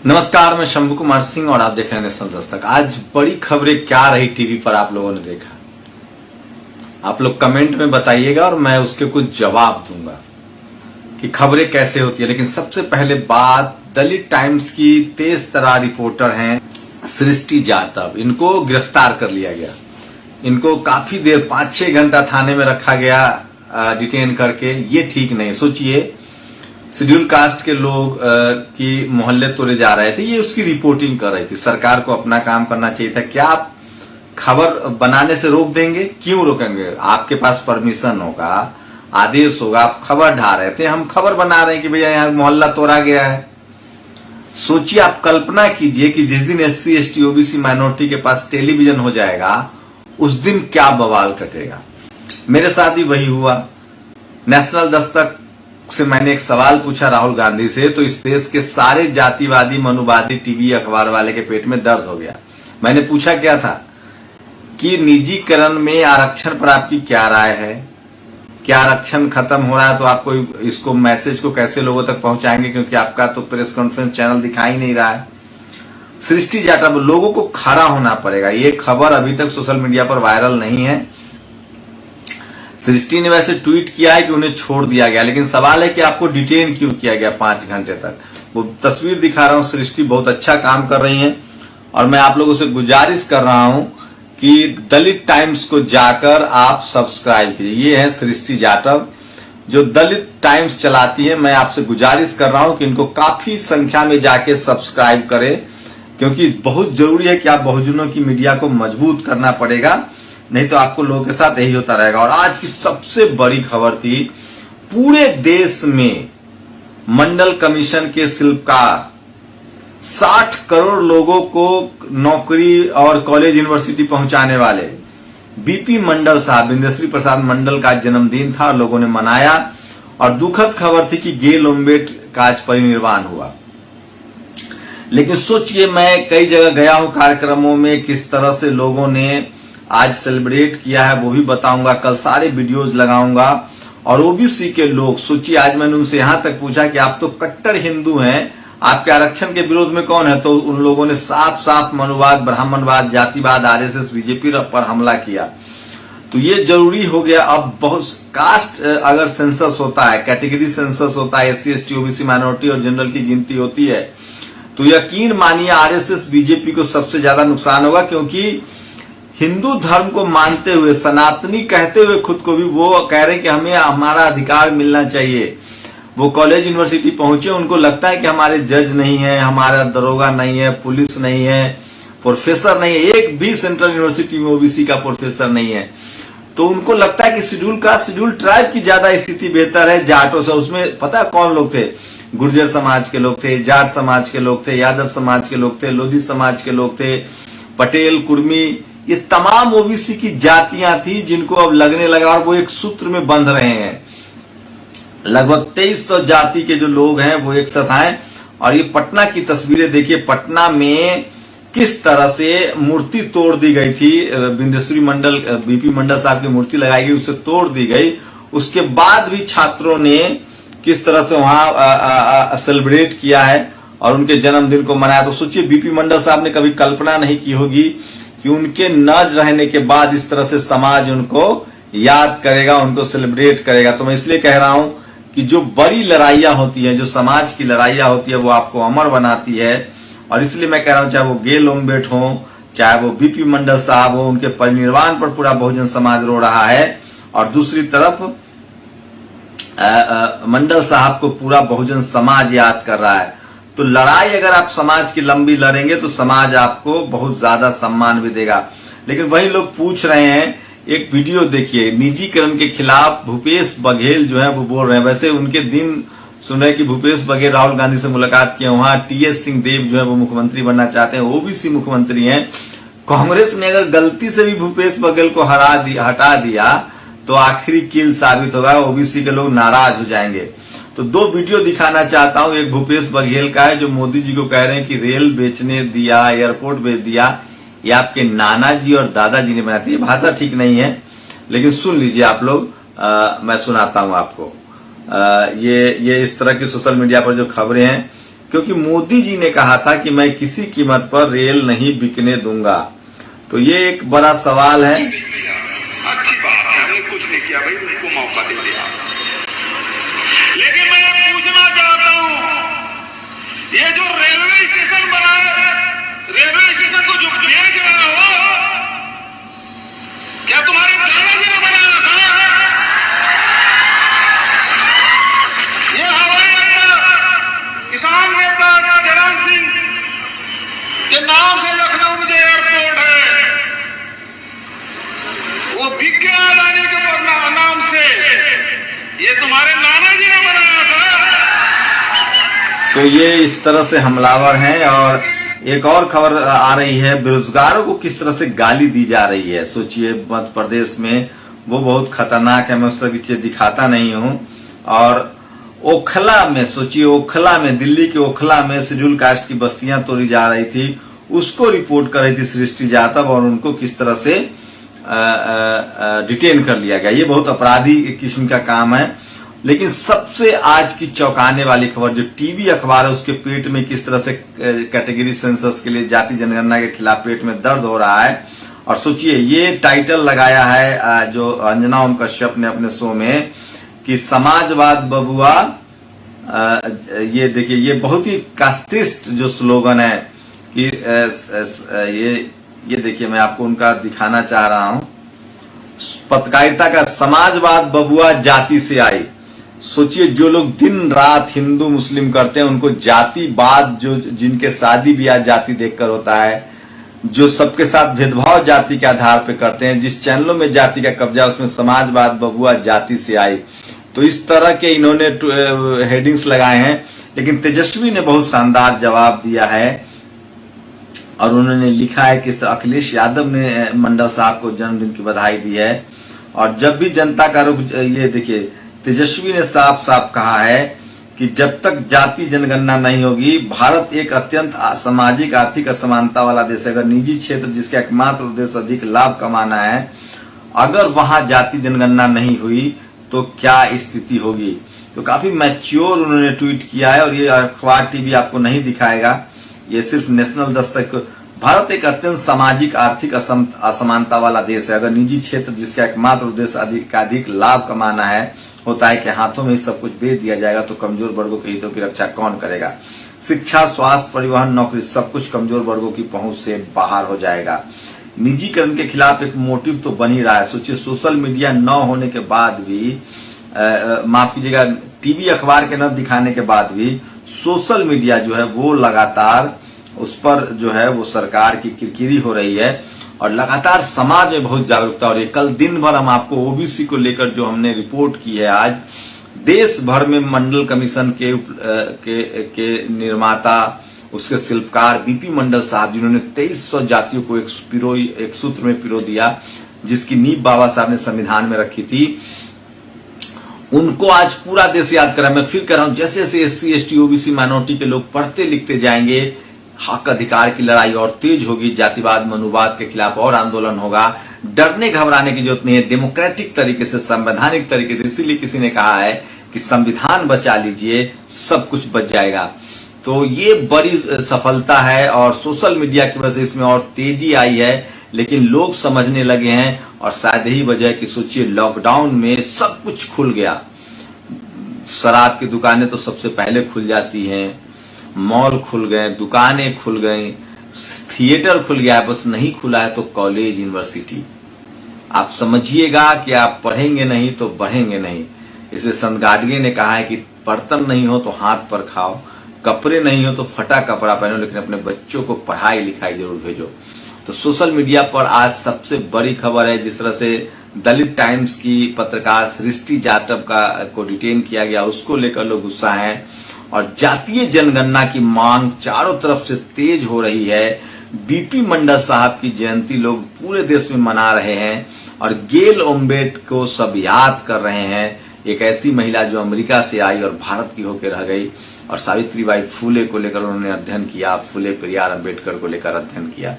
नमस्कार, मैं शंभू कुमार सिंह और आप देख रहे हैं नेशनल दस्तक। आज बड़ी खबरें क्या रही टीवी पर आप लोगों ने देखा, आप लोग कमेंट में बताइएगा और मैं उसके कुछ जवाब दूंगा कि खबरें कैसे होती है। लेकिन सबसे पहले बात, दलित टाइम्स की तेज तरार रिपोर्टर हैं सृष्टि जाटव, इनको गिरफ्तार कर लिया गया। इनको काफी देर 5-6 घंटा थाने में रखा गया डिटेन करके। ये ठीक नहीं। सोचिए, शेड्यूल कास्ट के लोग की मोहल्ले तोड़े जा रहे थे, ये उसकी रिपोर्टिंग कर रही थी। सरकार को अपना काम करना चाहिए था। क्या आप खबर बनाने से रोक देंगे? क्यों रोकेंगे? आपके पास परमिशन होगा, आदेश होगा, आप खबर ढा रहे थे, हम खबर बना रहे हैं कि भैया यहाँ मोहल्ला तोड़ा गया है। सोचिए, आप कल्पना कीजिए कि जिस दिन SC ST OBC माइनॉरिटी के पास टेलीविजन हो जाएगा, उस दिन क्या बवाल कटेगा। मेरे साथ भी वही हुआ। नेशनल दस्तक से मैंने एक सवाल पूछा राहुल गांधी से, तो इस देश के सारे जातिवादी मनुवादी टीवी अखबार वाले के पेट में दर्द हो गया। मैंने पूछा क्या था कि निजीकरण में आरक्षण पर आपकी क्या राय है? क्या आरक्षण खत्म हो रहा है तो आपको इसको मैसेज को कैसे लोगों तक पहुंचाएंगे, क्योंकि आपका तो प्रेस कॉन्फ्रेंस चैनल दिखाई नहीं रहा है। सृष्टि जाटव, लोगों को खड़ा होना पड़ेगा। ये खबर अभी तक सोशल मीडिया पर वायरल नहीं है। सृष्टि ने वैसे ट्वीट किया है कि उन्हें छोड़ दिया गया, लेकिन सवाल है कि आपको डिटेन क्यों किया गया 5 घंटे तक। वो तस्वीर दिखा रहा हूं, सृष्टि बहुत अच्छा काम कर रही हैं और मैं आप लोगों से गुजारिश कर रहा हूं कि दलित टाइम्स को जाकर आप सब्सक्राइब कीजिए। ये है सृष्टि जाटव जो दलित टाइम्स चलाती है। मैं आपसे गुजारिश कर रहा हूं कि इनको काफी संख्या में जाके सब्सक्राइब करें, क्योंकि बहुत जरूरी है कि आप बहुजनों की मीडिया को मजबूत करना पड़ेगा, नहीं तो आपको लोगों के साथ यही होता रहेगा। और आज की सबसे बड़ी खबर थी, पूरे देश में मंडल कमीशन के शिल्पकार 60 करोड़ लोगों को नौकरी और कॉलेज यूनिवर्सिटी पहुंचाने वाले BP मंडल साहब, बिंदेश्वरी प्रसाद मंडल का जन्मदिन था, लोगों ने मनाया। और दुखद खबर थी कि गेल ओम्बेट का आज परिनिर्वाण हुआ। लेकिन सोचिए, मैं कई जगह गया हूं कार्यक्रमों में, किस तरह से लोगों ने आज सेलिब्रेट किया है वो भी बताऊंगा। कल सारे वीडियोज लगाऊंगा। और OBC के लोग, सोचिए, आज मैंने उनसे यहां तक पूछा कि आप तो कट्टर हिंदू हैं, आपके आरक्षण के विरोध में कौन है? तो उन लोगों ने साफ साफ मनुवाद, ब्राह्मणवाद, जातिवाद, RSS BJP पर हमला किया। तो ये जरूरी हो गया। अब बहुत कास्ट अगर सेंसस होता है, कैटेगरी सेंसस होता है, SC ST OBC माइनॉरिटी और जनरल की गिनती होती है, तो यकीन मानिए RSS BJP को सबसे ज्यादा नुकसान होगा। क्योंकि हिंदू धर्म को मानते हुए, सनातनी कहते हुए खुद को भी, वो कह रहे हैं कि हमें हमारा अधिकार मिलना चाहिए। वो कॉलेज यूनिवर्सिटी पहुंचे, उनको लगता है कि हमारे जज नहीं है, हमारा दरोगा नहीं है, पुलिस नहीं है, प्रोफेसर नहीं है, एक भी सेंट्रल यूनिवर्सिटी में OBC का प्रोफेसर नहीं है। तो उनको लगता है कि शेड्यूल कास्ट, शेड्यूल ट्राइब की ज्यादा स्थिति बेहतर है जाटों से। उसमें पता है कौन लोग थे? गुर्जर समाज के लोग थे, जाट समाज के लोग थे, यादव समाज के लोग थे, लोधी समाज के लोग थे, पटेल, कुर्मी, ये तमाम OBC की जातियां थी जिनको अब लगने लगा और वो एक सूत्र में बंध रहे हैं। लगभग 2300 जाति के जो लोग हैं वो एक साथ आए। और ये पटना की तस्वीरें देखिए, पटना में किस तरह से मूर्ति तोड़ दी गई थी। बिंदेश्वरी मंडल, BP मंडल साहब की मूर्ति लगाई गई, उसे तोड़ दी गई। उसके बाद भी छात्रों ने किस तरह से वहां सेलिब्रेट किया है और उनके जन्मदिन को मनाया। तो सोचिए, BP मंडल साहब ने कभी कल्पना नहीं की होगी कि उनके न रहने के बाद इस तरह से समाज उनको याद करेगा, उनको सेलिब्रेट करेगा। तो मैं इसलिए कह रहा हूं कि जो बड़ी लड़ाइयां होती हैं, जो समाज की लड़ाइयां होती है, वो आपको अमर बनाती है। और इसलिए मैं कह रहा हूं, चाहे वो गेल ओम्बेट हो, चाहे वो BP मंडल साहब हो, उनके परिनिर्वाण पर पूरा बहुजन समाज रो रहा है। और दूसरी तरफ मंडल साहब को पूरा बहुजन समाज याद कर रहा है। तो लड़ाई अगर आप समाज की लंबी लड़ेंगे तो समाज आपको बहुत ज्यादा सम्मान भी देगा। लेकिन वही लोग पूछ रहे हैं, एक वीडियो देखिए, निजीकरण के खिलाफ भूपेश बघेल जो है वो बोल रहे हैं। वैसे उनके दिन सुने कि भूपेश बघेल राहुल गांधी से मुलाकात किए, वहां TS सिंहदेव जो है वो मुख्यमंत्री बनना चाहते हैं, OBC मुख्यमंत्री हैं। कांग्रेस ने अगर गलती से भी भूपेश बघेल को हटा दिया तो आखिरी किल साबित होगा, OBC के लोग नाराज हो जाएंगे। तो 2 वीडियो दिखाना चाहता हूं। एक भूपेश बघेल का है जो मोदी जी को कह रहे हैं कि रेल बेचने दिया, एयरपोर्ट बेच दिया, ये आपके नाना जी और दादाजी ने बनाती है। भाषा ठीक नहीं है, लेकिन सुन लीजिए आप लोग। मैं सुनाता हूं आपको। ये इस तरह की सोशल मीडिया पर जो खबरें हैं क्योंकि मोदी जी ने कहा था कि मैं किसी कीमत पर रेल नहीं बिकने दूंगा। तो ये एक बड़ा सवाल है। अच्छी बात है, हमने कुछ नहीं किया भाई, उनको मौका दे दिया। लेकिन मैं पूछना चाहता हूं, ये जो रेलवे स्टेशन बना है, रेलवे स्टेशन को जो बेच रहा हो, क्या तुम्हारे दादाजी ने बनाया था? ये हवाई अड्डा किसान नेता चरण सिंह के नाम से लखनऊ में जो एयरपोर्ट है, वो बिक गया अडानी के नाम से। ये तुम्हारे नाना जी ने बनाया था। तो ये इस तरह से हमलावर हैं। और एक और खबर आ रही है, बेरोजगारों को किस तरह से गाली दी जा रही है। सोचिए, मध्य प्रदेश में वो बहुत खतरनाक है, मैं उस तरह की चीज दिखाता नहीं हूं। और ओखला में, सोचिए ओखला में, दिल्ली के ओखला में शेड्यूल कास्ट की बस्तियां तोड़ी जा रही थी, उसको रिपोर्ट कर रही थी सृष्टि जाटव, और उनको किस तरह से डिटेन कर लिया गया। ये बहुत अपराधी किस्म का काम है। लेकिन सबसे आज की चौंकाने वाली खबर, जो टीवी अखबार है उसके पेट में किस तरह से कैटेगरी सेंसस के लिए जाति जनगणना के खिलाफ पेट में दर्द हो रहा है। और सोचिए, ये टाइटल लगाया है जो अंजना ओम कश्यप ने अपने शो में कि समाजवाद बबुआ। ये देखिए, ये बहुत ही कास्टिस्ट जो स्लोगन है कि ये देखिए, मैं आपको उनका दिखाना चाह रहा हूं। पत्रकारिता का समाजवाद बबुआ जाति से आई। सोचिए, जो लोग दिन रात हिंदू मुस्लिम करते हैं उनको जातिवाद, जो जिनके शादी ब्याह जाति देखकर होता है, जो सबके साथ भेदभाव जाति के आधार पर करते हैं, जिस चैनलों में जाति का कब्जा, उसमें समाजवाद बबुआ जाति से आई। तो इस तरह के इन्होंने हेडिंग्स लगाए हैं। लेकिन तेजस्वी ने बहुत शानदार जवाब दिया है और उन्होंने लिखा है कि अखिलेश यादव ने मंडल साहब को जन्मदिन की बधाई दी है। और जब भी जनता का रुख, ये देखिए, तेजस्वी ने साफ साफ कहा है कि जब तक जाति जनगणना नहीं होगी, भारत एक अत्यंत सामाजिक आर्थिक असमानता वाला देश है। अगर निजी क्षेत्र, जिसका एकमात्र उद्देश्य अधिक लाभ कमाना है, अगर वहां जाति जनगणना नहीं हुई तो क्या स्थिति होगी। तो काफी मैच्योर उन्होंने ट्वीट किया है। और ये अखबार टीवी आपको नहीं दिखाएगा, ये सिर्फ नेशनल दस्तक। भारत एक अत्यंत सामाजिक आर्थिक असमानता वाला देश है। अगर निजी क्षेत्र, जिसका एकमात्र उद्देश्य अधिक लाभ कमाना है, होता है कि हाथों में सब कुछ बेच दिया जाएगा, तो कमजोर वर्गों के हितों की रक्षा कौन करेगा। शिक्षा, स्वास्थ्य, परिवहन, नौकरी, सब कुछ कमजोर वर्गों की पहुंच से बाहर हो जाएगा। निजीकरण के खिलाफ एक मोटिव तो बन ही रहा है। सोचिए, सोशल मीडिया न होने के बाद भी, माफ कीजिएगा, टीवी अखबार के न दिखाने के बाद भी सोशल मीडिया जो है वो लगातार उस पर जो है वो सरकार की किरकिरी हो रही है। और लगातार समाज में बहुत जागरूकता हो रही है। कल दिन भर हम आपको ओबीसी को लेकर जो हमने रिपोर्ट की है, आज देश भर में मंडल कमीशन के निर्माता, उसके शिल्पकार बीपी मंडल साहब, जिन्होंने 2300 जातियों को एक सूत्र में पिरो दिया, जिसकी नींव बाबा साहब ने संविधान में रखी थी, उनको आज पूरा देश याद कर रहा है। मैं फिर कह रहा हूं, जैसे जैसे SC ST OBC माइनॉरिटी के लोग पढ़ते लिखते जाएंगे, हक अधिकार की लड़ाई और तेज होगी, जातिवाद मनुवाद के खिलाफ और आंदोलन होगा। डरने घबराने की जरूरत नहीं है। डेमोक्रेटिक तरीके से, संवैधानिक तरीके से, इसीलिए किसी ने कहा है कि संविधान बचा लीजिए, सब कुछ बच जाएगा। तो ये बड़ी सफलता है और सोशल मीडिया की वजह से इसमें और तेजी आई है। लेकिन लोग समझने लगे हैं और शायद यही वजह है कि सोचिए, लॉकडाउन में सब कुछ खुल गया। शराब की दुकानें तो सबसे पहले खुल जाती हैं, मॉल खुल गए, दुकानें खुल गई, थिएटर खुल गया है, बस नहीं खुला है तो कॉलेज, यूनिवर्सिटी। आप समझिएगा कि आप पढ़ेंगे नहीं तो बढ़ेंगे नहीं। इसलिए संत गाडगे ने कहा है कि बर्तन नहीं हो तो हाथ पर खाओ, कपड़े नहीं हो तो फटा कपड़ा पहनो, लेकिन अपने बच्चों को पढ़ाई लिखाई जरूर भेजो। तो सोशल मीडिया पर आज सबसे बड़ी खबर है, जिस तरह से दलित टाइम्स की पत्रकार सृष्टि जाटव को डिटेन किया गया, उसको लेकर लोग गुस्सा हैं। और जातीय जनगणना की मांग चारों तरफ से तेज हो रही है। बीपी मंडल साहब की जयंती लोग पूरे देश में मना रहे हैं और गेल ओम्बेट को सब याद कर रहे हैं। एक ऐसी महिला जो अमेरिका से आई और भारत की होकर रह गई, और सावित्रीबाई फूले को लेकर उन्होंने अध्ययन किया, फूले पेरियार अम्बेडकर को लेकर अध्ययन किया।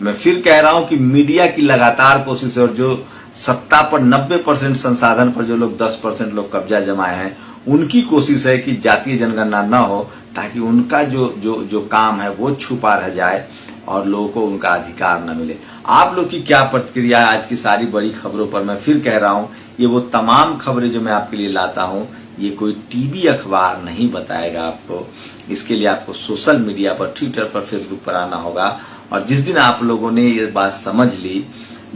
मैं फिर कह रहा हूं कि मीडिया की लगातार कोशिश है, और जो सत्ता पर 90% संसाधन पर जो लोग 10% लोग कब्जा जमाए हैं, उनकी कोशिश है कि जातीय जनगणना न हो, ताकि उनका जो काम है वो छुपा रह जाए और लोगों को उनका अधिकार न मिले। आप लोग की क्या प्रतिक्रिया है आज की सारी बड़ी खबरों पर? मैं फिर कह रहा हूं, ये वो तमाम खबरें जो मैं आपके लिए लाता हूं, ये कोई टीवी अखबार नहीं बताएगा आपको। इसके लिए आपको सोशल मीडिया पर, ट्विटर पर, फेसबुक पर आना होगा। और जिस दिन आप लोगों ने ये बात समझ ली,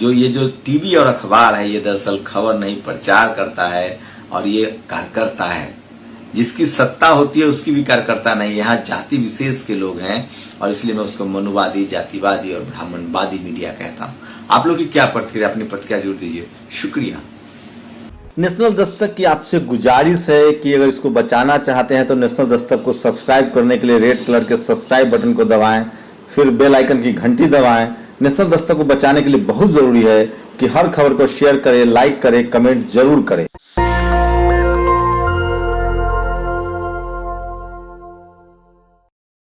ये जो टीवी और अखबार है ये दरअसल खबर नहीं प्रचार करता है और ये कार्यकर्ता है। जिसकी सत्ता होती है उसकी भी कार्यकर्ता नहीं, यहाँ जाति विशेष के लोग हैं और इसलिए मैं उसको मनुवादी, जातिवादी और ब्राह्मणवादी मीडिया कहता हूँ। आप लोग की क्या प्रतिक्रिया? अपनी प्रतिक्रिया जरूर दीजिए। शुक्रिया। नेशनल दस्तक की आपसे गुजारिश है कि अगर इसको बचाना चाहते हैं तो नेशनल दस्तक को सब्सक्राइब करने के लिए रेड कलर के सब्सक्राइब बटन को दबाएं, फिर बेल आइकन की घंटी दबाएं। नेशनल दस्तक को बचाने के लिए बहुत जरूरी है कि हर खबर को शेयर करें, लाइक करें, कमेंट जरूर करें।